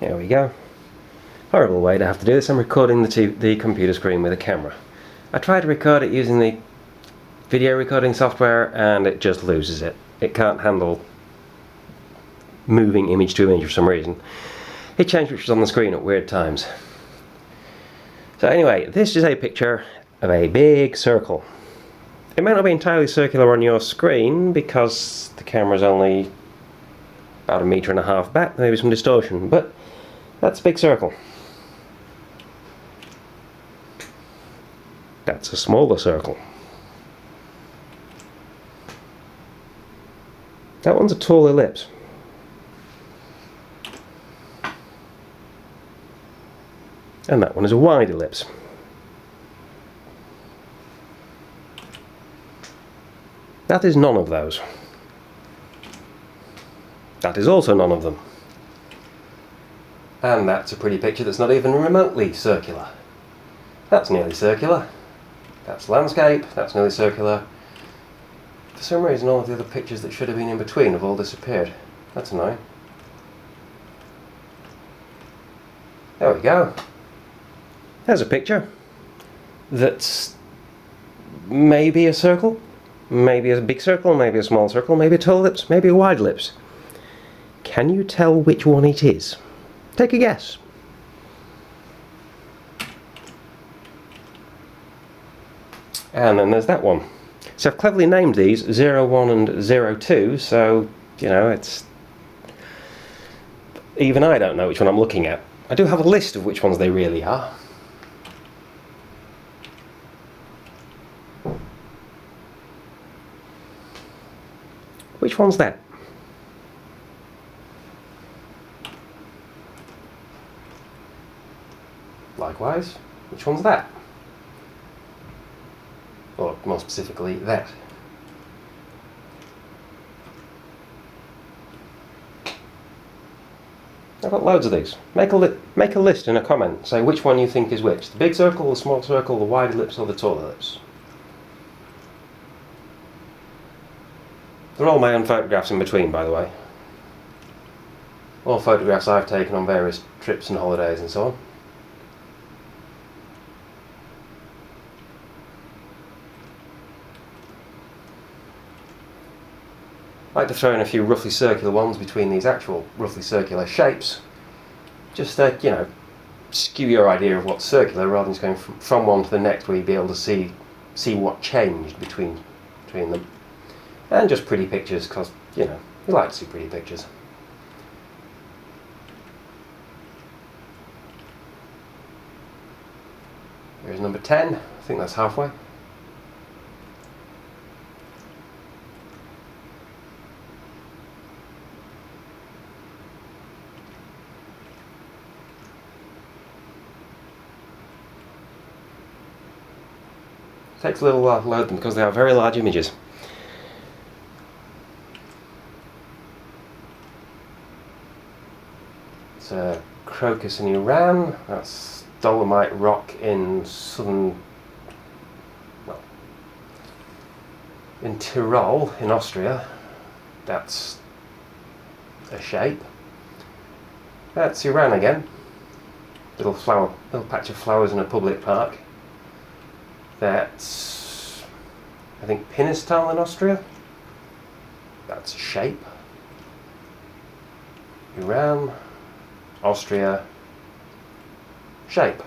There we go. Horrible way to have to do this. I'm recording the computer screen with a camera. I tried to record it using the video recording software and it just loses it. It can't handle moving image to image for some reason. It changed pictures on the screen at weird times. So anyway, this is a picture of a big circle. It may not be entirely circular on your screen because the camera's only about 1.5 meters back, maybe some distortion, but that's a big circle. That's a smaller circle. That one's a tall ellipse. And that one is a wide ellipse. That is none of those. That is also none of them. And that's a pretty picture that's not even remotely circular. That's nearly circular. That's landscape, that's nearly circular. For some reason all of the other pictures that should have been in between have all disappeared. That's annoying. There we go. There's a picture that's maybe a circle, maybe a big circle, maybe a small circle, maybe a tall ellipse, maybe a wide ellipse. Can you tell which one it is? Take a guess. And then there's that one. So I've cleverly named these 01 and 02, so, you know, it's... even I don't know which one I'm looking at. I do have a list of which ones they really are. Which one's that? Likewise, which one's that? Or more specifically, that. I've got loads of these. Make a list in a comment. Say which one you think is which. The big circle, the small circle, the wide ellipse or the tall ellipse. They're all my own photographs in between, by the way. All photographs I've taken on various trips and holidays and so on. I like to throw in a few roughly circular ones between these actual roughly circular shapes. Just to, you know, skew your idea of what's circular rather than just going from one to the next where you'd be able to see what changed between them. And just pretty pictures, because, you know, you like to see pretty pictures. Here's number 10. I think that's halfway. Takes a little while to load them because they are very large images. It's a crocus in Iran. That's dolomite rock in southern, well, in Tyrol in Austria. That's a shape. That's Iran again. Little patch of flowers in a public park. That's, I think, Pinistal in Austria. That's a shape. Iran, Austria, shape.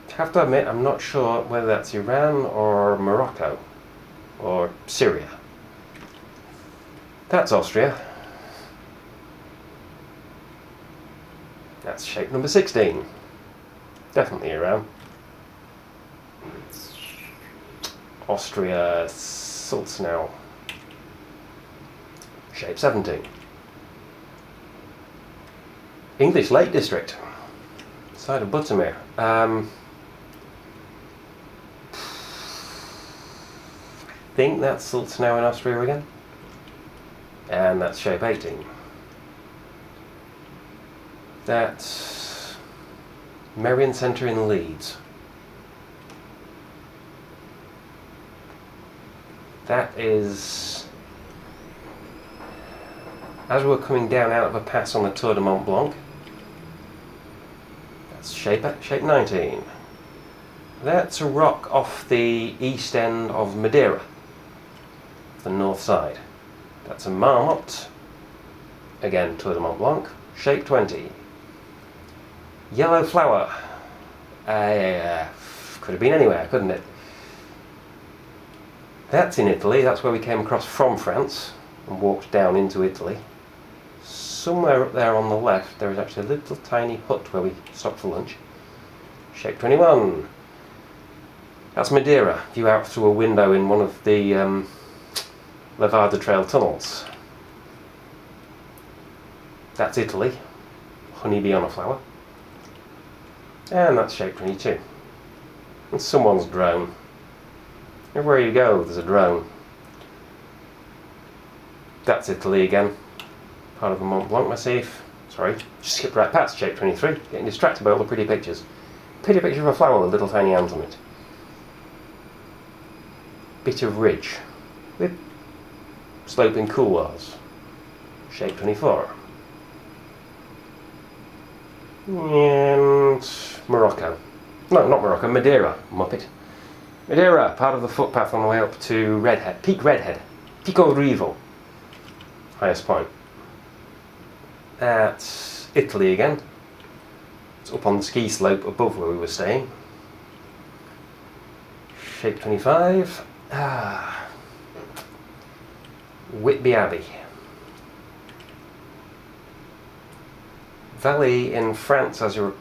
I have to admit, I'm not sure whether that's Iran or Morocco or Syria. That's Austria. That's shape number 16. Definitely Iran. Austria, Sulzenau. Shape 17. English Lake District. Side of Buttermere. I think that's Sulzenau in Austria again. And that's shape 18. That's Merrion Centre in Leeds. That is as we were coming down out of a pass on the Tour de Mont Blanc. That's shape 19. That's a rock off the east end of Madeira, the north side. That's a marmot, again Tour de Mont Blanc, shape 20. Yellow flower, could have been anywhere, couldn't it? That's in Italy, that's where we came across from France and walked down into Italy. Somewhere up there on the left there is actually a little tiny hut where we stopped for lunch. Shape 21. That's Madeira, view out through a window in one of the Levada Trail tunnels. That's Italy, honeybee on a flower. And that's shape 22. And someone's drone. Everywhere you go, there's a drone. That's Italy again. Part of the Mont Blanc Massif. Sorry, just skipped right past shape 23. Getting distracted by all the pretty pictures. Pretty picture of a flower with little tiny ants on it. Bit of ridge with sloping couloirs. Shape 24. And Morocco. No, not Morocco, Madeira, Muppet. Madeira, part of the footpath on the way up to Redhead, Peak Redhead, Pico Rivo, highest point. That's Italy again. It's up on the ski slope above where we were staying. Shape 25. Whitby Abbey. Valley in France, in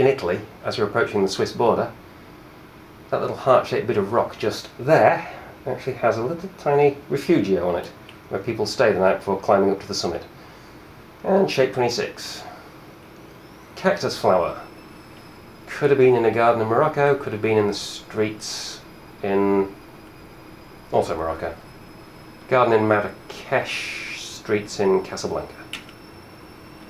Italy, as you're approaching the Swiss border. That little heart-shaped bit of rock just there actually has a little tiny refugio on it, where people stay the night before climbing up to the summit. And shape 26. Cactus flower. Could have been in a garden in Morocco, could have been in the streets in also Morocco. Garden in Marrakesh, streets in Casablanca.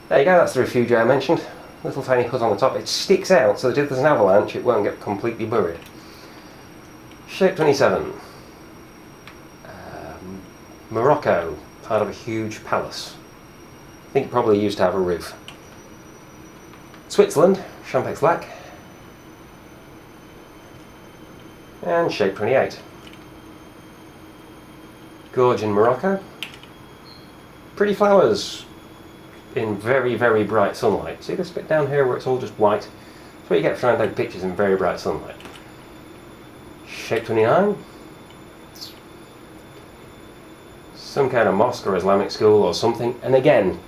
There you go, that's the refugio I mentioned. Little tiny hut on the top. It sticks out so that if there's an avalanche it won't get completely buried. Shape 27. Morocco, part of a huge palace. I think it probably used to have a roof. Switzerland, Champex Lac. And shape 28. Gorge in Morocco. Pretty flowers in very, very bright sunlight. See this bit down here where it's all just white? That's what you get for trying to take pictures in very bright sunlight. Shape 29. Some kind of mosque or Islamic school or something. And again,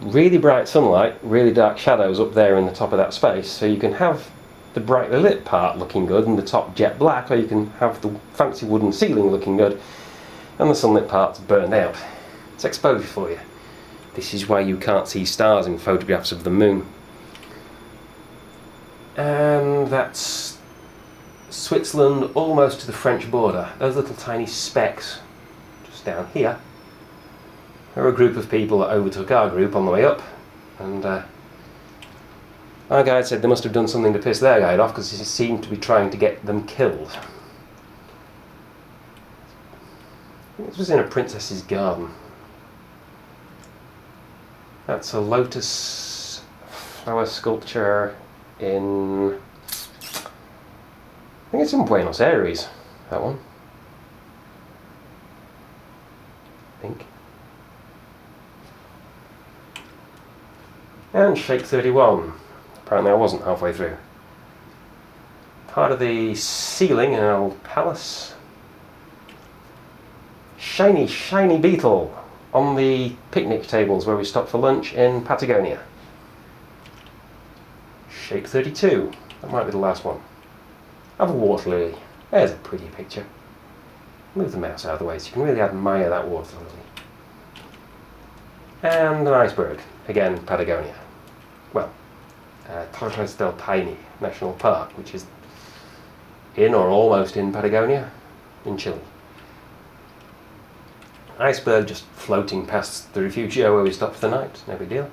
really bright sunlight, really dark shadows up there in the top of that space. So you can have the brightly lit part looking good and the top jet black, or you can have the fancy wooden ceiling looking good and the sunlit part's burned out. It's exposure for you. This is why you can't see stars in photographs of the moon. And that's Switzerland almost to the French border. Those little tiny specks just down here are a group of people that overtook our group on the way up, and our guide said they must have done something to piss their guide off because he seemed to be trying to get them killed. This was in a princess's garden. That's a lotus flower sculpture in, I think it's in Buenos Aires, that one. I think. And shape 31. Apparently I wasn't halfway through. Part of the ceiling in an old palace. Shiny, shiny beetle on the picnic tables where we stopped for lunch in Patagonia. Shape 32. That might be the last one. Have a water lily. There's a pretty picture. Move the mouse out of the way so you can really admire that water lily. And an iceberg. Again, Patagonia. Well, Torres del Paine National Park, which is in or almost in Patagonia, in Chile. Iceberg just floating past the refugio where we stopped for the night, no big deal.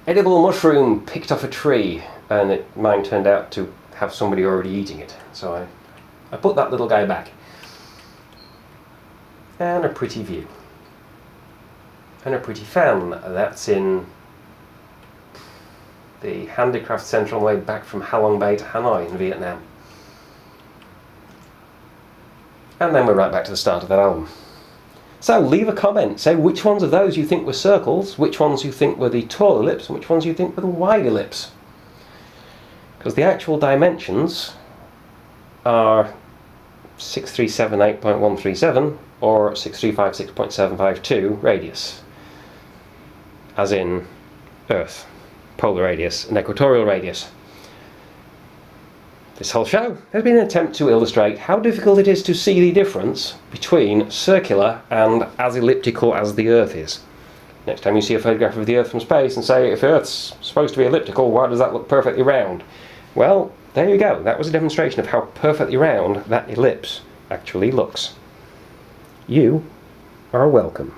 Edible mushroom picked off a tree, and mine turned out to have somebody already eating it, so I put that little guy back. And a pretty view. and a pretty fan. That's in the Handicraft Centre on the way back from Halong Bay to Hanoi in Vietnam. And then we're right back to the start of that album. So leave a comment, say which ones of those you think were circles, which ones you think were the tall ellipse, and which ones you think were the wide ellipse. Because the actual dimensions are 6378.137 or 6356.752 radius, as in Earth, polar radius and equatorial radius. This whole show has been an attempt to illustrate how difficult it is to see the difference between circular and as elliptical as the Earth is. Next time you see a photograph of the Earth from space and say, if Earth's supposed to be elliptical, why does that look perfectly round? Well, there you go. That was a demonstration of how perfectly round that ellipse actually looks. You are welcome.